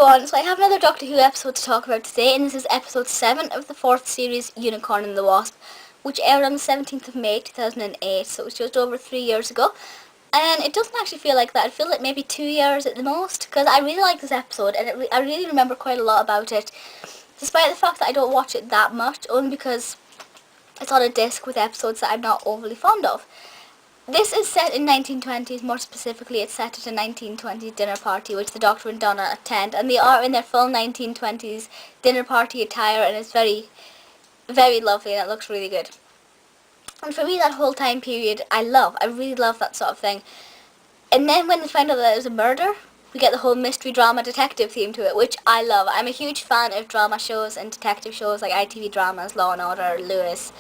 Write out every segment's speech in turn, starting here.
everyone, so I have another Doctor Who episode to talk about today, and this is episode 7 of the 4th series, Unicorn and the Wasp, which aired on the 17th of May 2008, so it was just over 3 years ago. And it doesn't actually feel like that. I feel like maybe 2 years at the most, because I really like this episode, and I really remember quite a lot about it, despite the fact that I don't watch it that much, only because it's on a disc with episodes that I'm not overly fond of. This is set in 1920s, more specifically it's set at a 1920s dinner party which the Doctor and Donna attend, and they are in their full 1920s dinner party attire, and it's very, very lovely and it looks really good. And for me that whole time period I really love that sort of thing. And then when they find out that it was a murder, we get the whole mystery drama detective theme to it, which I love. I'm a huge fan of drama shows and detective shows like ITV dramas, Law and Order, Lewis,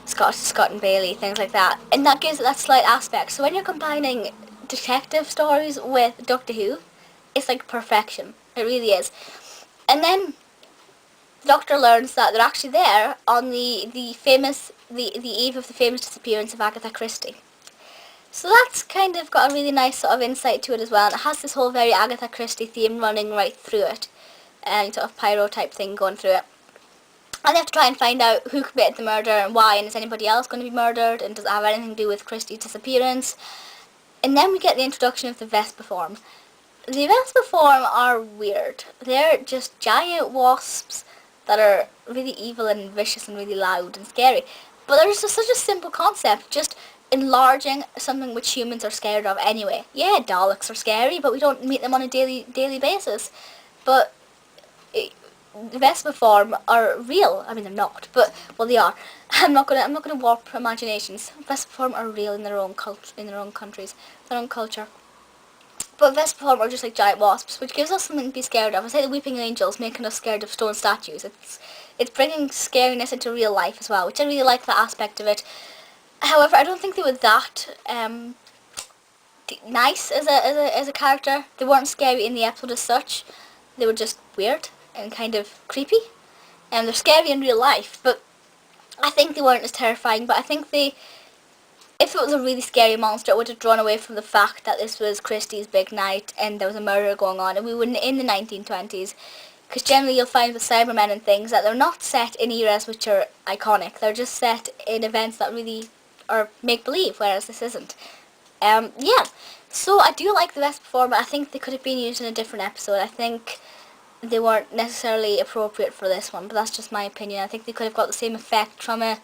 Scott and Bailey, things like that, and that gives it that slight aspect. So when you're combining detective stories with Doctor Who, it's like perfection. It really is. And then the Doctor learns that they're actually there on the eve of the famous disappearance of Agatha Christie. So that's kind of got a really nice sort of insight to it as well, and it has this whole very Agatha Christie theme running right through it, and sort of pyro type thing going through it. And they have to try and find out who committed the murder and why, and is anybody else going to be murdered, and does it have anything to do with Christie's disappearance. And then we get the introduction of the Vespiform. The Vespiform are weird. They're just giant wasps that are really evil and vicious and really loud and scary. But they're just such a simple concept, just enlarging something which humans are scared of anyway. Yeah, Daleks are scary, but we don't meet them on a daily basis. But the Vespiform are real. I mean, they're not, but well, they are. I'm not gonna warp imaginations. Vespiform are real in their own in their own countries, their own culture. But Vespiform are just like giant wasps, which gives us something to be scared of. It's like the Weeping Angels making us scared of stone statues. It's bringing scariness into real life as well, which I really like that aspect of it. However, I don't think they were that nice as a character. They weren't scary in the episode as such. They were just weird and kind of creepy, and they're scary in real life, but I think they weren't as terrifying. But I think if it was a really scary monster, it would have drawn away from the fact that this was Christie's big night and there was a murder going on, and we were in the 1920s, because generally you'll find with Cybermen and things that they're not set in eras which are iconic. They're just set in events that really are make-believe, whereas this isn't. Yeah, so I do like the Vespiform, but I think they could have been used in a different episode. I think they weren't necessarily appropriate for this one, but that's just my opinion. I think they could have got the same effect from a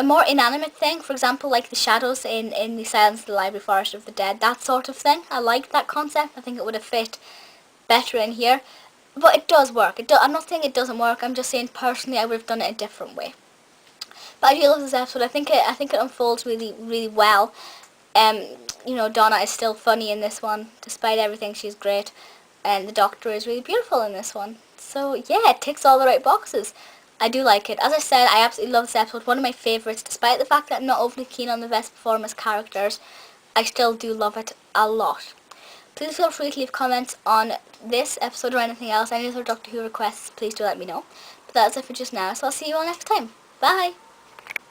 more inanimate thing, for example, like the shadows in the Silence of the Library Forest of the Dead, that sort of thing. I like that concept. I think it would have fit better in here, but it does work. I'm not saying it doesn't work. I'm just saying personally I would have done it a different way. But I do love this episode. I think it unfolds really, really well. You know, Donna is still funny in this one, despite everything. She's great. And the Doctor is really beautiful in this one. So yeah, it ticks all the right boxes. I do like it. As I said, I absolutely love this episode. One of my favourites, despite the fact that I'm not overly keen on the Vespiform as characters. I still do love it a lot. Please feel free to leave comments on this episode or anything else. Any other Doctor Who requests, please do let me know. But that's it for just now, so I'll see you all next time. Bye!